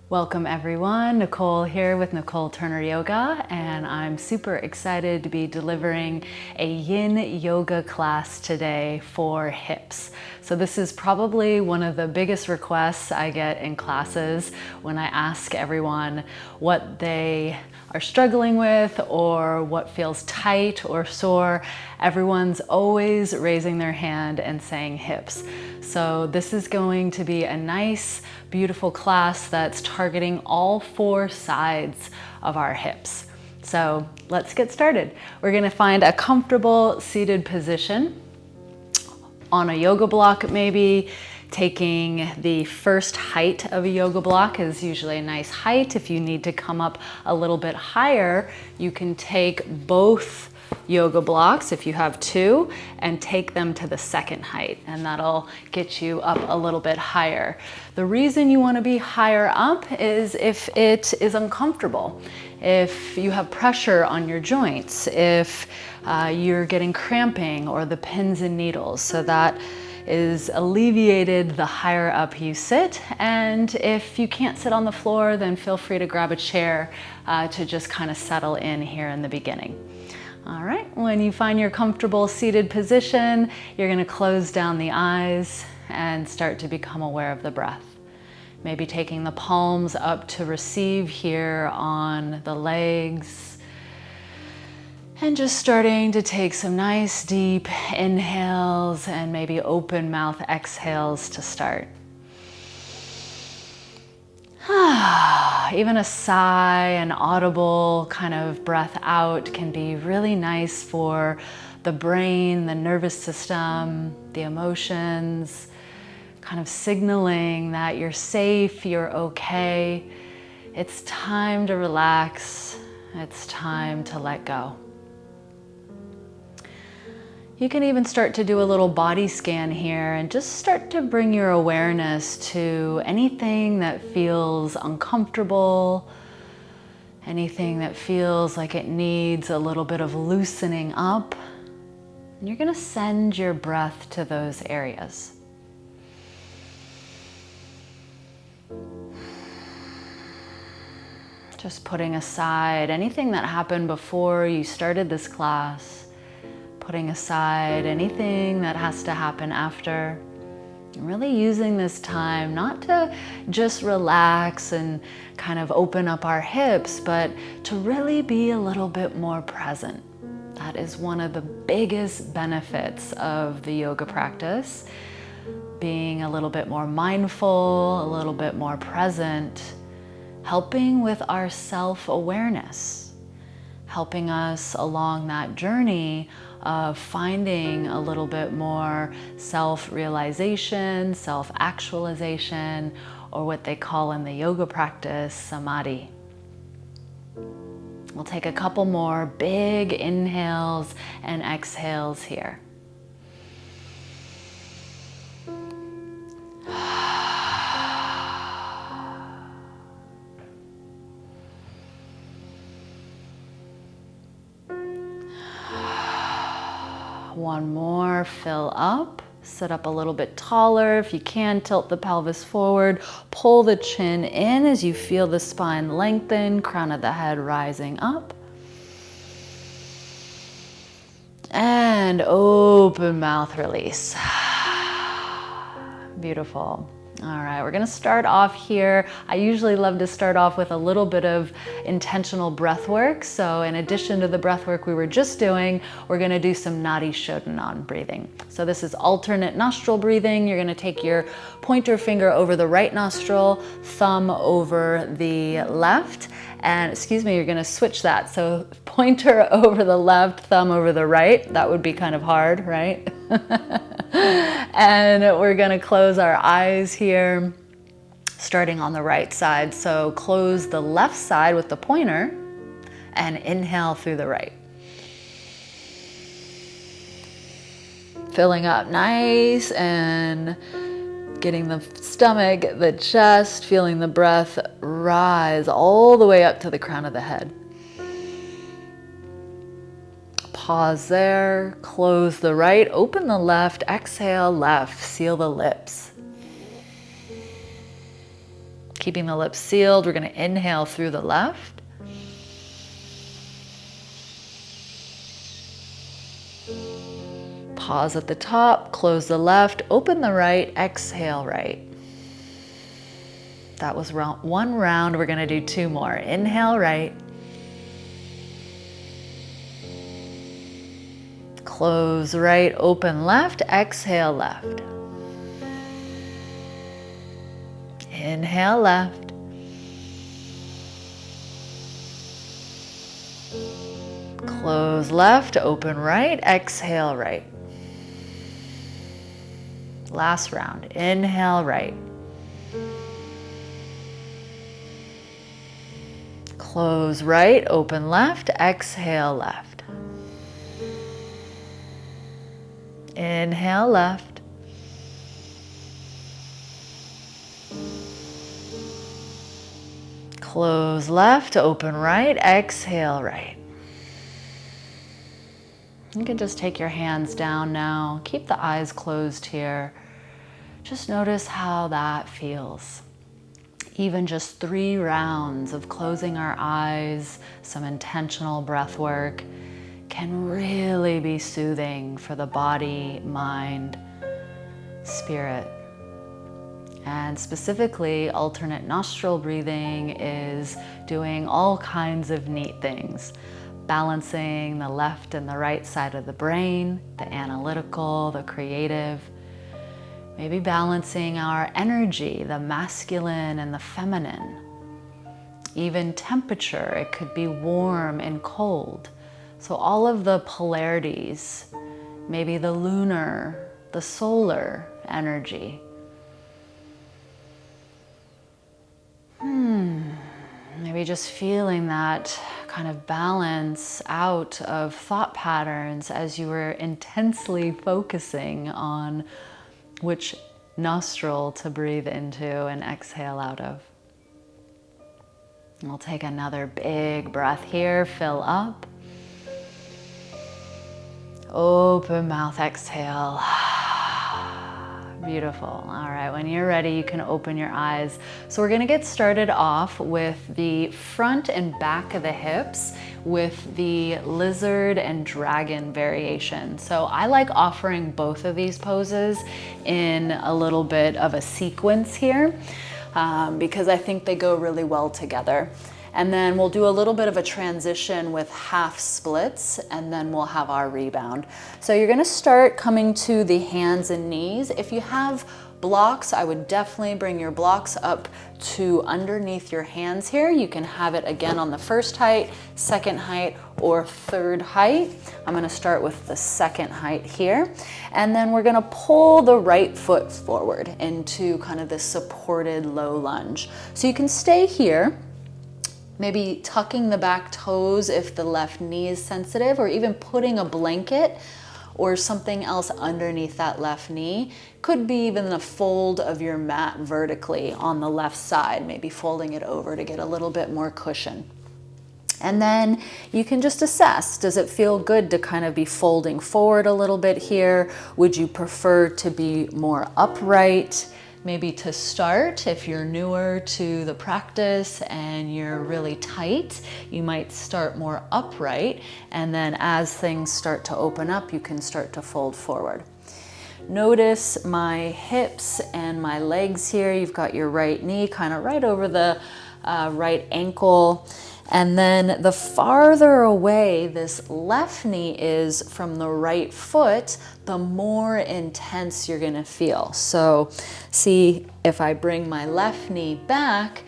Welcome everyone, Nicole here with Nicole Turner Yoga, and I'm super excited to be delivering a Yin Yoga class today for hips. So this is probably one of the biggest requests I get in classes when I ask everyone what they are struggling with or what feels tight or sore. Everyone's always raising their hand and saying hips. So this is going to be a nice, beautiful class that's targeting all four sides of our hips. So let's get started. We're gonna find a comfortable seated position on a yoga block maybe. Taking the first height of a yoga block is usually a nice height. If you need to come up a little bit higher, you can take both yoga blocks, if you have two, and take them to the second height, and that'll get you up a little bit higher. The reason you want to be higher up is if it is uncomfortable, if you have pressure on your joints, if you're getting cramping or the pins and needles. So that is alleviated the higher up you sit. And if you can't sit on the floor, then feel free to grab a chair to just kind of settle in here in the beginning. All right, when you find your comfortable seated position, you're gonna close down the eyes and start to become aware of the breath. Maybe taking the palms up to receive here on the legs. And just starting to take some nice deep inhales and maybe open mouth exhales to start. Even a sigh, an audible kind of breath out can be really nice for the brain, the nervous system, the emotions, kind of signaling that you're safe, you're okay. It's time to relax. It's time to let go. You can even start to do a little body scan here and just start to bring your awareness to anything that feels uncomfortable, anything that feels like it needs a little bit of loosening up. And you're going to send your breath to those areas. Just putting aside anything that happened before you started this class. Putting aside anything that has to happen after. And really using this time not to just relax and kind of open up our hips, but to really be a little bit more present. That is one of the biggest benefits of the yoga practice. Being a little bit more mindful, a little bit more present, helping with our self-awareness, helping us along that journey of finding a little bit more self-realization, self-actualization, or what they call in the yoga practice, samadhi. We'll take a couple more big inhales and exhales here. One more, fill up, sit up a little bit taller. If you can, tilt the pelvis forward, pull the chin in as you feel the spine lengthen, crown of the head rising up. And open mouth release. Beautiful. All right, we're gonna start off here. I usually love to start off with a little bit of intentional breath work. So in addition to the breath work we were just doing, we're gonna do some Nadi Shodhanan breathing. So this is alternate nostril breathing. You're gonna take your pointer finger over the right nostril, thumb over the left, and you're gonna switch that. So pointer over the left, thumb over the right. That would be kind of hard, right? And we're gonna close our eyes here, starting on the right side. So close the left side with the pointer and inhale through the right. Filling up nice and getting the stomach, the chest, feeling the breath rise all the way up to the crown of the head. Pause there, close the right, open the left, exhale left, seal the lips. Keeping the lips sealed, we're going to inhale through the left. Pause at the top, close the left, open the right, exhale right. That was one round. We're going to do 2 more. Inhale right. Close right, open left, exhale left. Inhale left. Close left, open right, exhale right. Last round. Inhale right. Close right, open left, exhale left. Inhale left. Close left, open right, exhale right. You can just take your hands down now. Keep the eyes closed here. Just notice how that feels. Even just 3 rounds of closing our eyes, some intentional breath work can really be soothing for the body, mind, spirit. And specifically, alternate nostril breathing is doing all kinds of neat things. Balancing the left and the right side of the brain, the analytical, the creative. Maybe balancing our energy, the masculine and the feminine. Even temperature, it could be warm and cold. So all of the polarities, maybe the lunar, the solar energy. Maybe just feeling that kind of balance out of thought patterns as you were intensely focusing on which nostril to breathe into and exhale out of. We'll take another big breath here, fill up. Open mouth, exhale. Beautiful. All right, when you're ready, you can open your eyes. So we're gonna get started off with the front and back of the hips with the lizard and dragon variation. So I like offering both of these poses in a little bit of a sequence here because I think they go really well together. And then we'll do a little bit of a transition with half splits, and then we'll have our rebound. So you're gonna start coming to the hands and knees. If you have blocks, I would definitely bring your blocks up to underneath your hands here. You can have it again on the first height, second height, or third height. I'm gonna start with the second height here. And then we're gonna pull the right foot forward into kind of this supported low lunge. So you can stay here, maybe tucking the back toes if the left knee is sensitive, or even putting a blanket or something else underneath that left knee. Could be even a fold of your mat vertically on the left side, maybe folding it over to get a little bit more cushion. And then you can just assess, does it feel good to kind of be folding forward a little bit here? Would you prefer to be more upright? Maybe to start, if you're newer to the practice and you're really tight, you might start more upright, and then as things start to open up, you can start to fold forward. Notice my hips and my legs here. You've got your right knee kind of right over the right ankle. And then the farther away this left knee is from the right foot, the more intense you're gonna feel. So see, if I bring my left knee back,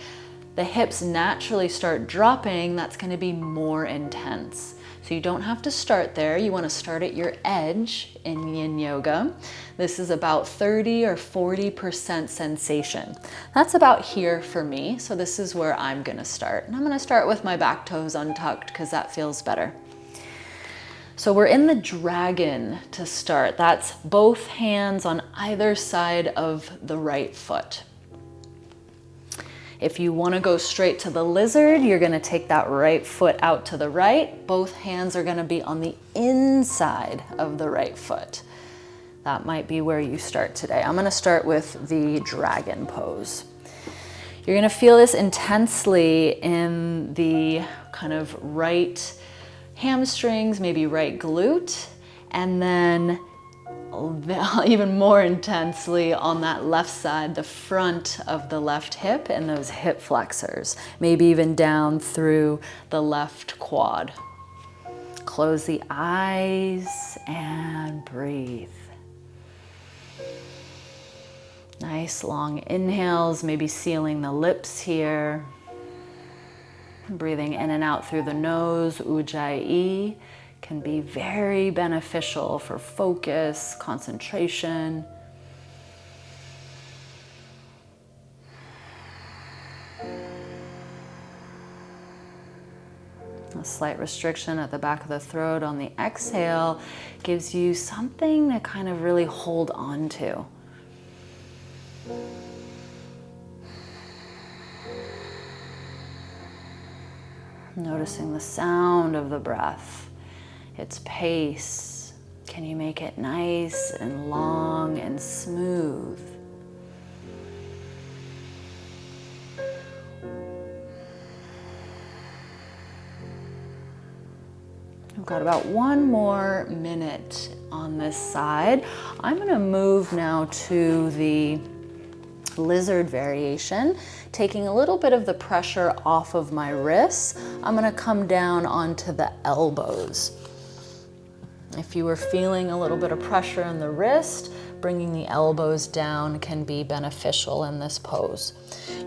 the hips naturally start dropping. That's gonna be more intense. So you don't have to start there. You wanna start at your edge in Yin Yoga. This is about 30 or 40% sensation. That's about here for me. So this is where I'm gonna start. And I'm gonna start with my back toes untucked because that feels better. So we're in the dragon to start. That's both hands on either side of the right foot. If you want to go straight to the lizard, you're going to take that right foot out to the right. Both hands are going to be on the inside of the right foot. That might be where you start today. I'm going to start with the dragon pose. You're going to feel this intensely in the kind of right hamstrings, maybe right glute, and then even more intensely on that left side, the front of the left hip and those hip flexors, maybe even down through the left quad. Close the eyes and breathe. Nice long inhales, maybe sealing the lips here. Breathing in and out through the nose, Ujjayi, can be very beneficial for focus, concentration. A slight restriction at the back of the throat on the exhale gives you something to kind of really hold on to. Noticing the sound of the breath, its pace. Can you make it nice and long and smooth? We've got about 1 more minute on this side. I'm going to move now to the lizard variation, taking a little bit of the pressure off of my wrists. I'm going to come down onto the elbows. If you were feeling a little bit of pressure in the wrist, bringing the elbows down can be beneficial in this pose.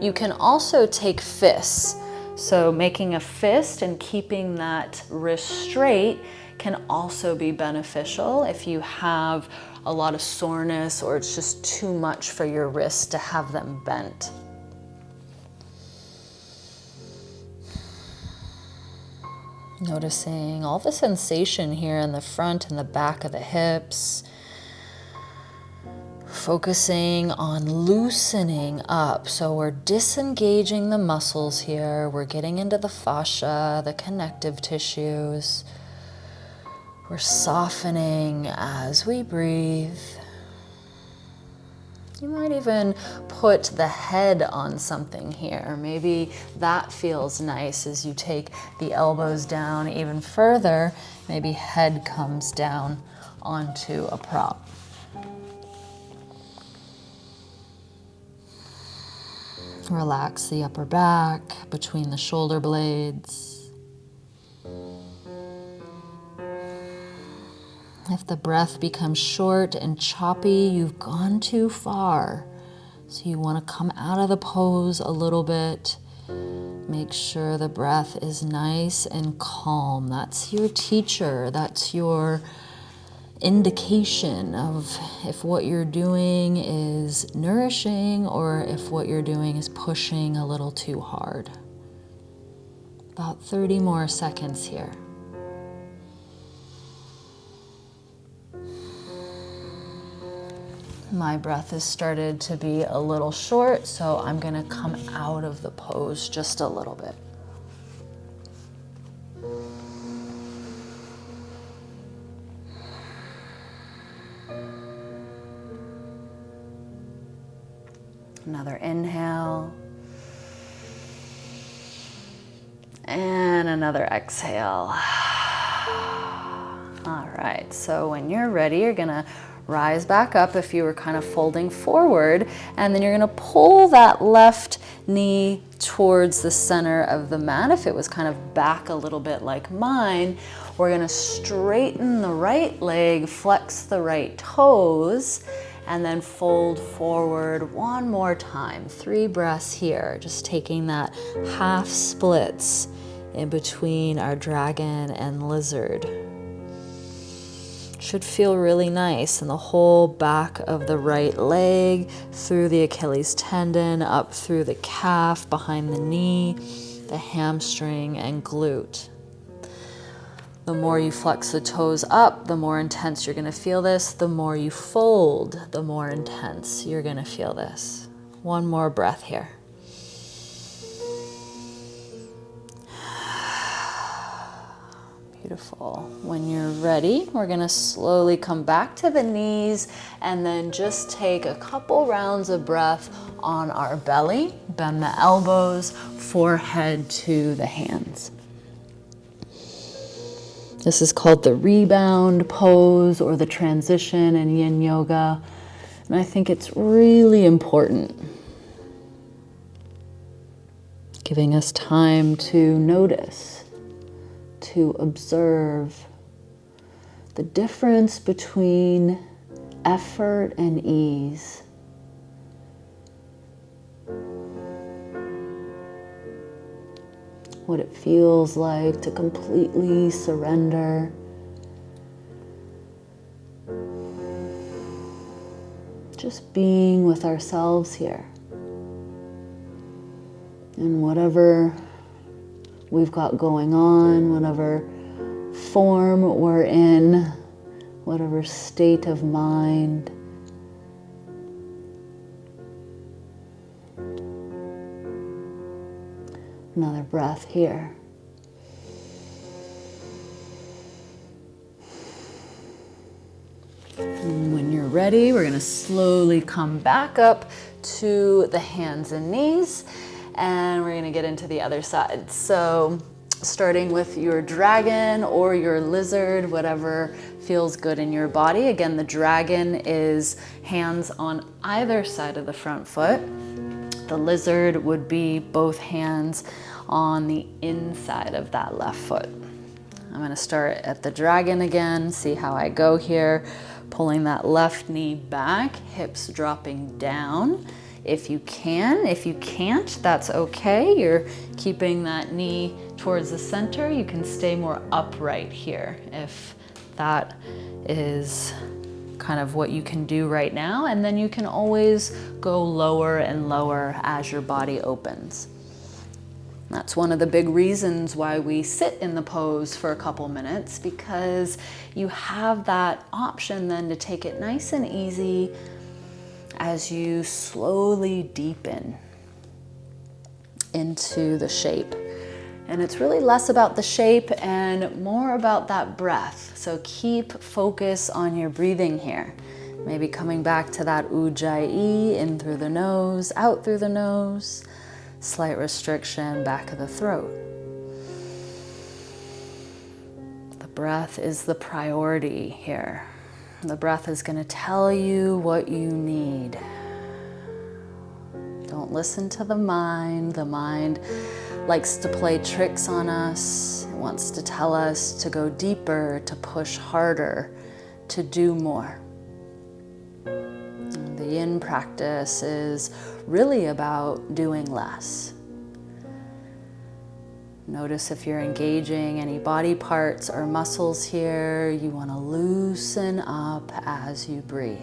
You can also take fists. So making a fist and keeping that wrist straight can also be beneficial if you have a lot of soreness or it's just too much for your wrists to have them bent. Noticing all the sensation here in the front and the back of the hips. Focusing on loosening up. So we're disengaging the muscles here. We're getting into the fascia, the connective tissues. We're softening as we breathe. You might even put the head on something here. Maybe that feels nice as you take the elbows down even further. Maybe head comes down onto a prop. Relax the upper back between the shoulder blades. If the breath becomes short and choppy, you've gone too far. So you want to come out of the pose a little bit. Make sure the breath is nice and calm. That's your teacher. That's your indication of if what you're doing is nourishing or if what you're doing is pushing a little too hard. About 30 more seconds here. My breath has started to be a little short, so I'm going to come out of the pose just a little bit. Another inhale. And another exhale. All right, so when you're ready, you're going to rise back up if you were kind of folding forward, and then you're going to pull that left knee towards the center of the mat. If it was kind of back a little bit like mine, we're going to straighten the right leg, flex the right toes, and then fold forward one more time. 3 breaths here, just taking that half splits in between our dragon and lizard. Should feel really nice in the whole back of the right leg, through the Achilles tendon, up through the calf, behind the knee, the hamstring and glute. The more you flex the toes up, the more intense you're going to feel this. The more you fold, the more intense you're going to feel this. One more breath here. Beautiful. When you're ready, we're gonna slowly come back to the knees and then just take a couple rounds of breath on our belly. Bend the elbows, forehead to the hands. This is called the rebound pose or the transition in Yin Yoga. And I think it's really important, giving us time to notice, to observe the difference between effort and ease. What it feels like to completely surrender. Just being with ourselves here. And whatever we've got going on, whatever form we're in, whatever state of mind. Another breath here. And when you're ready, we're going to slowly come back up to the hands and knees, and we're going to get into the other side. So starting with your dragon or your lizard, whatever feels good in your body. Again, the dragon is hands on either side of the front foot. The lizard would be both hands on the inside of that left foot. I'm going to start at the dragon again, see how I go here. Pulling that left knee back, hips dropping down. If you can, if you can't, that's okay. You're keeping that knee towards the center. You can stay more upright here if that is kind of what you can do right now. And then you can always go lower and lower as your body opens. That's one of the big reasons why we sit in the pose for a couple minutes, because you have that option then to take it nice and easy as you slowly deepen into the shape. And it's really less about the shape and more about that breath. So keep focus on your breathing here. Maybe coming back to that Ujjayi, in through the nose, out through the nose. Slight restriction, back of the throat. The breath is the priority here. The breath is going to tell you what you need. Don't listen to the mind. The mind likes to play tricks on us. It wants to tell us to go deeper, to push harder, to do more. The Yin practice is really about doing less. Notice if you're engaging any body parts or muscles here. You want to loosen up as you breathe.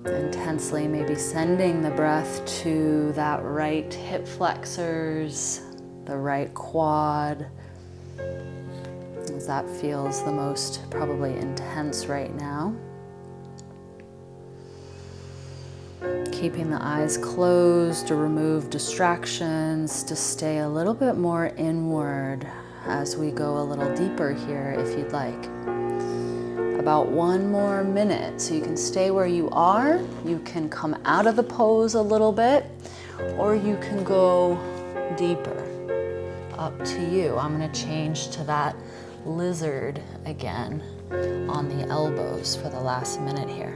Intensely maybe sending the breath to that right hip flexors, the right quad, as that feels the most probably intense right now. Keeping the eyes closed to remove distractions, to stay a little bit more inward as we go a little deeper here if you'd like. About 1 more minute, so you can stay where you are. You can come out of the pose a little bit, or you can go deeper. Up to you. I'm going to change to that lizard again on the elbows for the last minute here.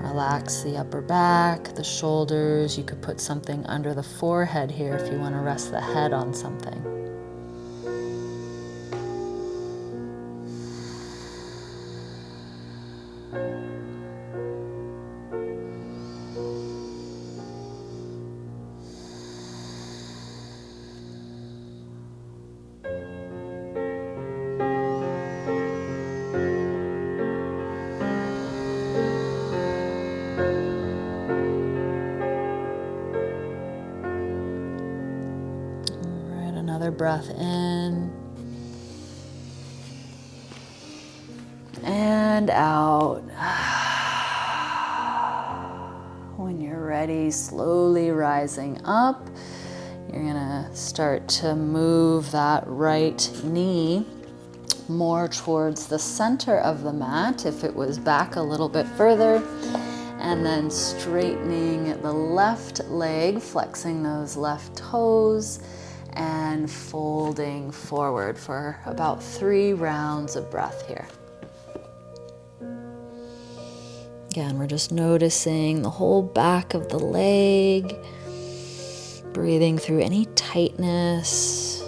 Relax the upper back, the shoulders. You could put something under the forehead here if you want to rest the head on something. Another breath in and out. When you're ready, slowly rising up. You're gonna start to move that right knee more towards the center of the mat if it was back a little bit further, and then straightening the left leg, flexing those left toes, and folding forward for about 3 rounds of breath here. Again, we're just noticing the whole back of the leg, breathing through any tightness.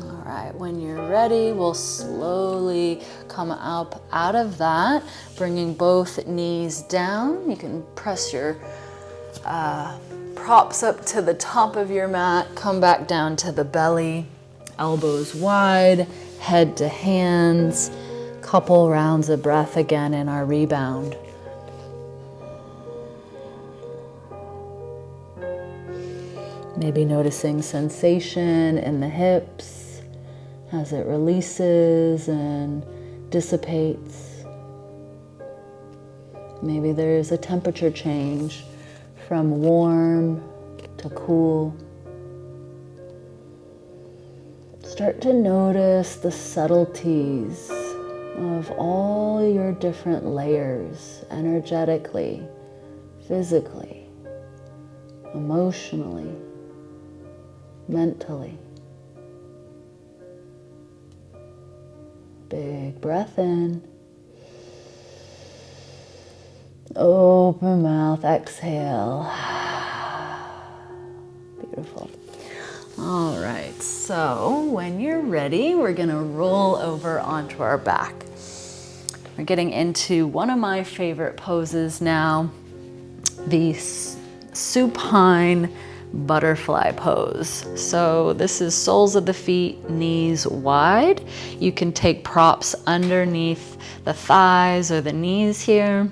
All right, when you're ready, we'll slowly come up out of that, bringing both knees down. You can press your props up to the top of your mat, come back down to the belly, elbows wide, head to hands. Couple rounds of breath again in our rebound. Maybe noticing sensation in the hips as it releases and dissipates. Maybe there's a temperature change from warm to cool. Start to notice the subtleties of all your different layers, energetically, physically, emotionally, mentally. Big breath in. Open mouth, exhale. Beautiful. All right, so when you're ready, we're gonna roll over onto our back. We're getting into one of my favorite poses now, the supine butterfly pose. So this is soles of the feet, knees wide. You can take props underneath the thighs or the knees here.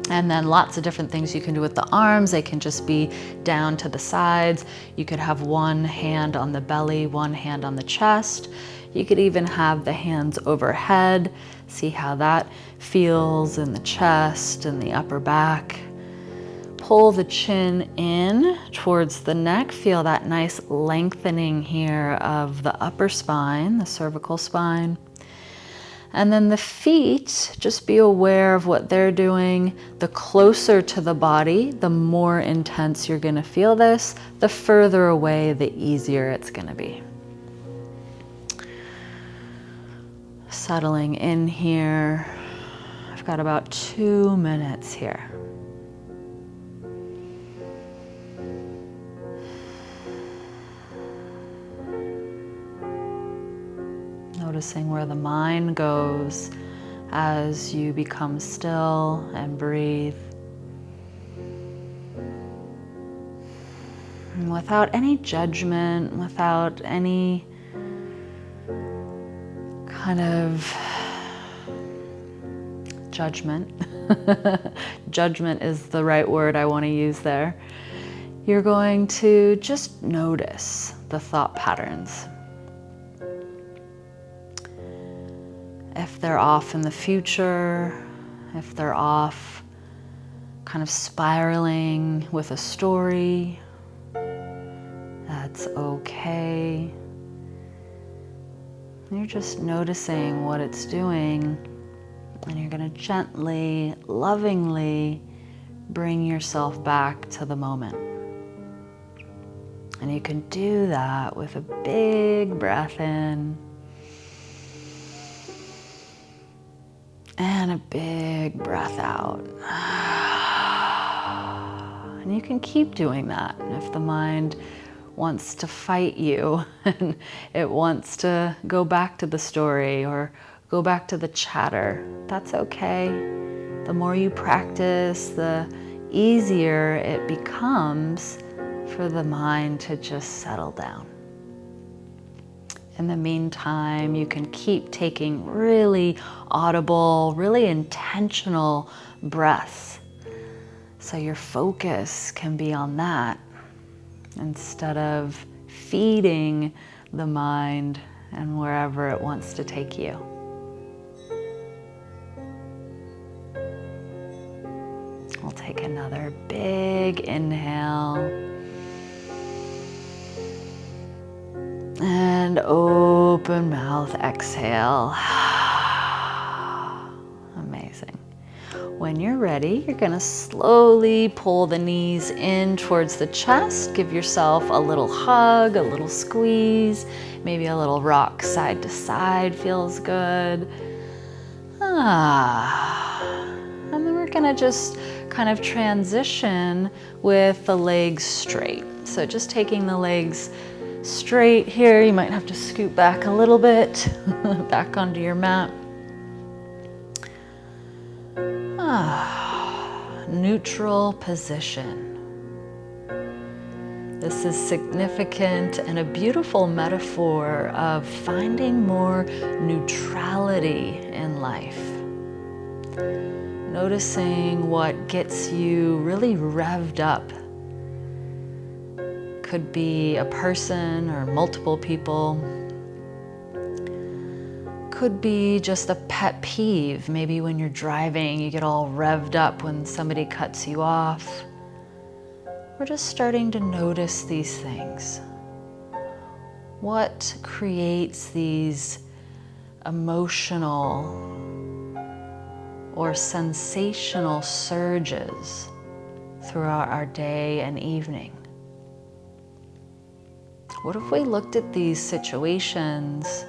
And then lots of different things you can do with the arms. They can just be down to the sides. You could have one hand on the belly, one hand on the chest. You could even have the hands overhead. See how that feels in the chest and the upper back. Pull the chin in towards the neck. Feel that nice lengthening here of the upper spine, the cervical spine. And then the feet, just be aware of what they're doing. The closer to the body, the more intense you're gonna feel this. The further away, the easier it's gonna be. Settling in here. I've got about 2 minutes here. Noticing where the mind goes as you become still and breathe. And without any judgment, without any kind of judgment. Judgment is the right word I want to use there. You're going to just notice the thought patterns. If they're off in the future, if they're off kind of spiraling with a story, that's okay. You're just noticing what it's doing, and you're going to gently, lovingly bring yourself back to the moment. And you can do that with a big breath in and a big breath out. And you can keep doing that. And if the mind wants to fight you and it wants to go back to the story or go back to the chatter, that's okay. The more you practice, the easier it becomes for the mind to just settle down. In the meantime, you can keep taking really audible, really intentional breaths. So your focus can be on that. instead of feeding the mind and wherever it wants to take you. We'll take another big inhale and open mouth exhale. Amazing. When you're ready, you're going to slowly pull the knees in towards the chest. Give yourself a little hug, a little squeeze, maybe a little rock side to side feels good. And then we're going to just kind of transition with the legs straight. So just taking the legs straight here. You might have to scoot back a little bit, back onto your mat. Neutral position. This is significant and a beautiful metaphor of finding more neutrality in life. Noticing what gets you really revved up. Could be a person or multiple people. Could be just a pet peeve. Maybe when you're driving, you get all revved up when somebody cuts you off. We're just starting to notice these things. What creates these emotional or sensational surges throughout our day and evening? What if we looked at these situations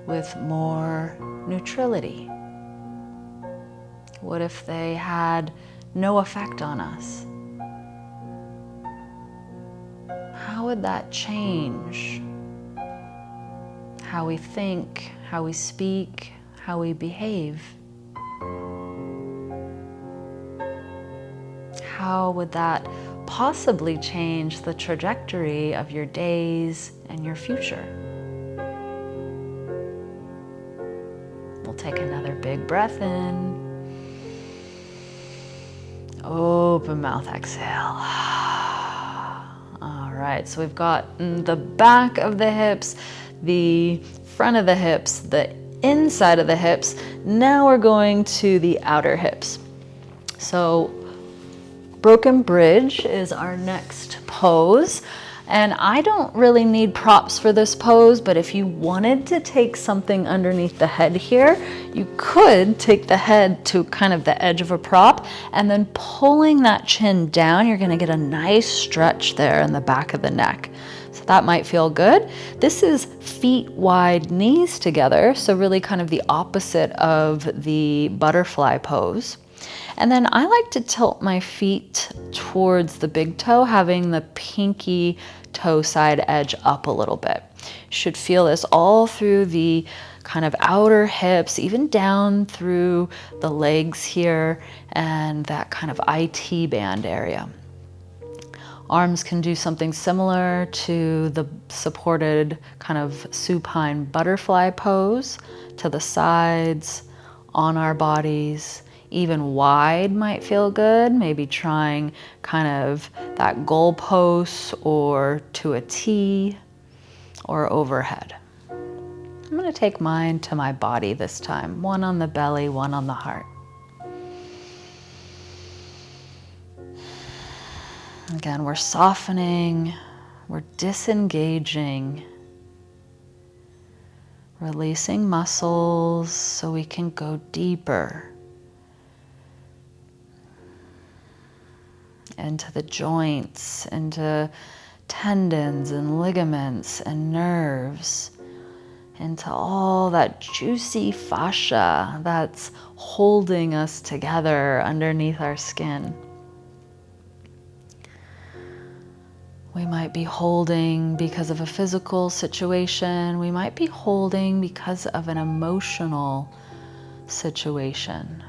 with more neutrality? What if they had no effect on us? How would that change how we think, how we speak, how we behave? How would that possibly change the trajectory of your days and your future? We'll take another big breath in. Open mouth exhale. All right, so we've got the back of the hips, the front of the hips, the inside of the hips. Now we're going to the outer hips. So broken bridge is our next pose. And I don't really need props for this pose, but if you wanted to take something underneath the head here, you could take the head to kind of the edge of a prop and then pulling that chin down, you're gonna get a nice stretch there in the back of the neck. So that might feel good. This is feet wide, knees together. So really kind of the opposite of the butterfly pose. And then I like to tilt my feet towards the big toe, having the pinky toe side edge up a little bit. You should feel this all through the kind of outer hips, even down through the legs here and that kind of IT band area. Arms can do something similar to the supported kind of supine butterfly pose, to the sides, on our bodies. Even wide might feel good, maybe trying kind of that goalpost or to a T or overhead. I'm going to take mine to my body this time, one on the belly, one on the heart. Again, we're softening, we're disengaging, releasing muscles so we can go deeper into the joints, into tendons and ligaments and nerves, into all that juicy fascia that's holding us together underneath our skin. We might be holding because of a physical situation. We might be holding because of an emotional situation.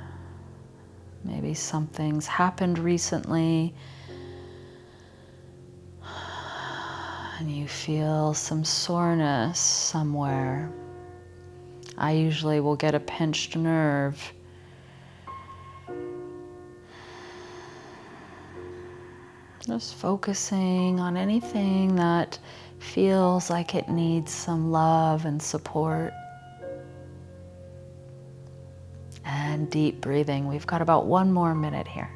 Maybe something's happened recently and you feel some soreness somewhere. I usually will get a pinched nerve. Just focusing on anything that feels like it needs some love and support. And deep breathing. We've got about 1 more minute here.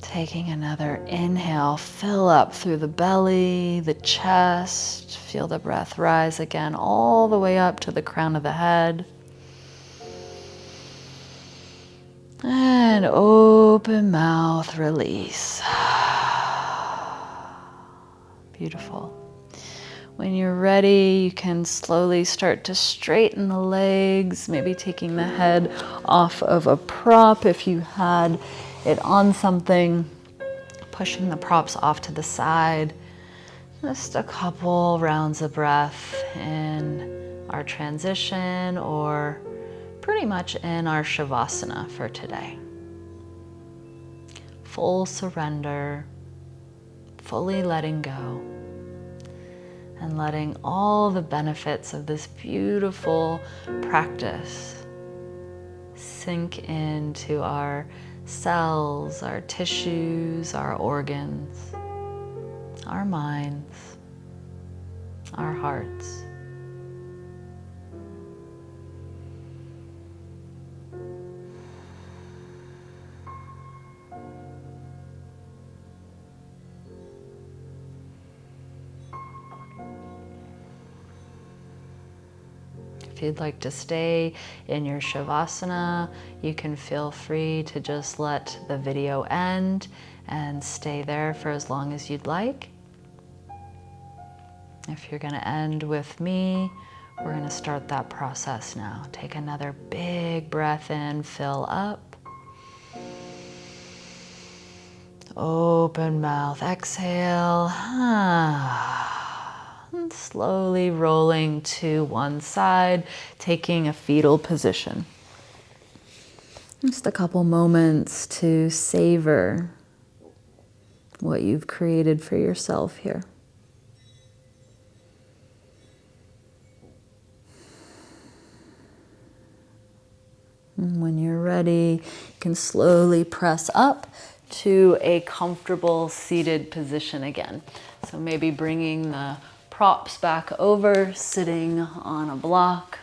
Taking another inhale, fill up through the belly, the chest. Feel the breath rise again all the way up to the crown of the head. And open mouth, release. Beautiful. When you're ready, you can slowly start to straighten the legs, maybe taking the head off of a prop if you had it on something, pushing the props off to the side. Just a couple rounds of breath in our transition or pretty much in our Shavasana for today. Full surrender, fully letting go, and letting all the benefits of this beautiful practice sink into our cells, our tissues, our organs, our minds, our hearts. If you'd like to stay in your Shavasana, you can feel free to just let the video end and stay there for as long as you'd like. If you're going to end with me, we're going to start that process now. Take another big breath in, fill up. Open mouth, exhale. And slowly rolling to one side, taking a fetal position. Just a couple moments to savor what you've created for yourself here. And when you're ready, you can slowly press up to a comfortable seated position again. So maybe bringing the props back over, sitting on a block.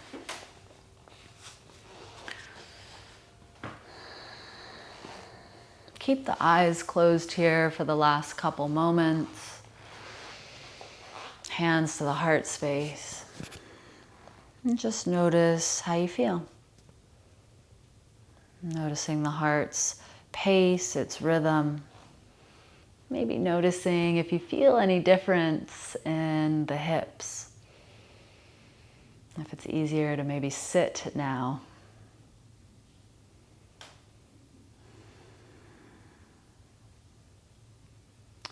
Keep the eyes closed here for the last couple moments. Hands to the heart space. And just notice how you feel. Noticing the heart's pace, its rhythm. Maybe noticing if you feel any difference in the hips. If it's easier to maybe sit now.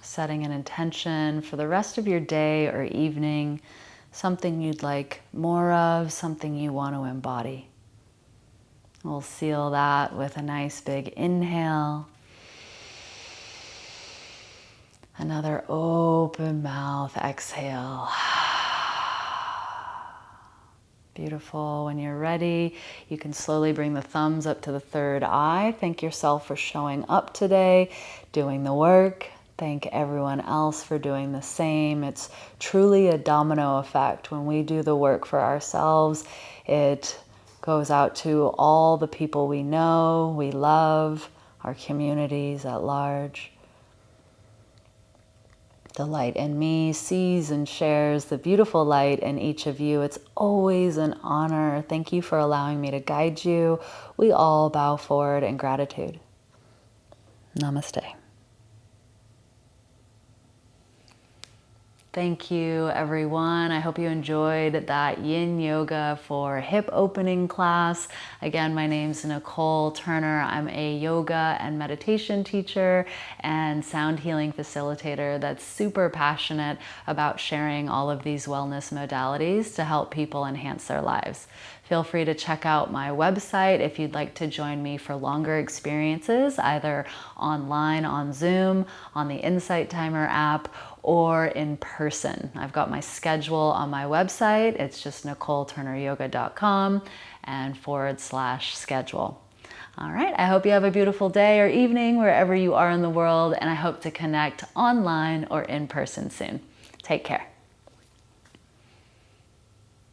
Setting an intention for the rest of your day or evening, something you'd like more of, something you want to embody. We'll seal that with a nice big inhale. Another open mouth exhale. Beautiful. When you're ready, you can slowly bring the thumbs up to the third eye. Thank yourself for showing up today, doing the work. Thank everyone else for doing the same. It's truly a domino effect. When we do the work for ourselves, it goes out to all the people we know, we love, our communities at large. The light in me sees and shares the beautiful light in each of you. It's always an honor. Thank you for allowing me to guide you. We all bow forward in gratitude. Namaste. Thank you, everyone. I hope you enjoyed that Yin Yoga for hip opening class. Again, my name's Nicole Turner. I'm a yoga and meditation teacher and sound healing facilitator that's super passionate about sharing all of these wellness modalities to help people enhance their lives. Feel free to check out my website if you'd like to join me for longer experiences, either online on Zoom, on the Insight Timer app, or in person. I've got my schedule on my website. It's just NicoleTurnerYoga.com and /schedule. All right, I hope you have a beautiful day or evening wherever you are in the world, and I hope to connect online or in person soon. Take care.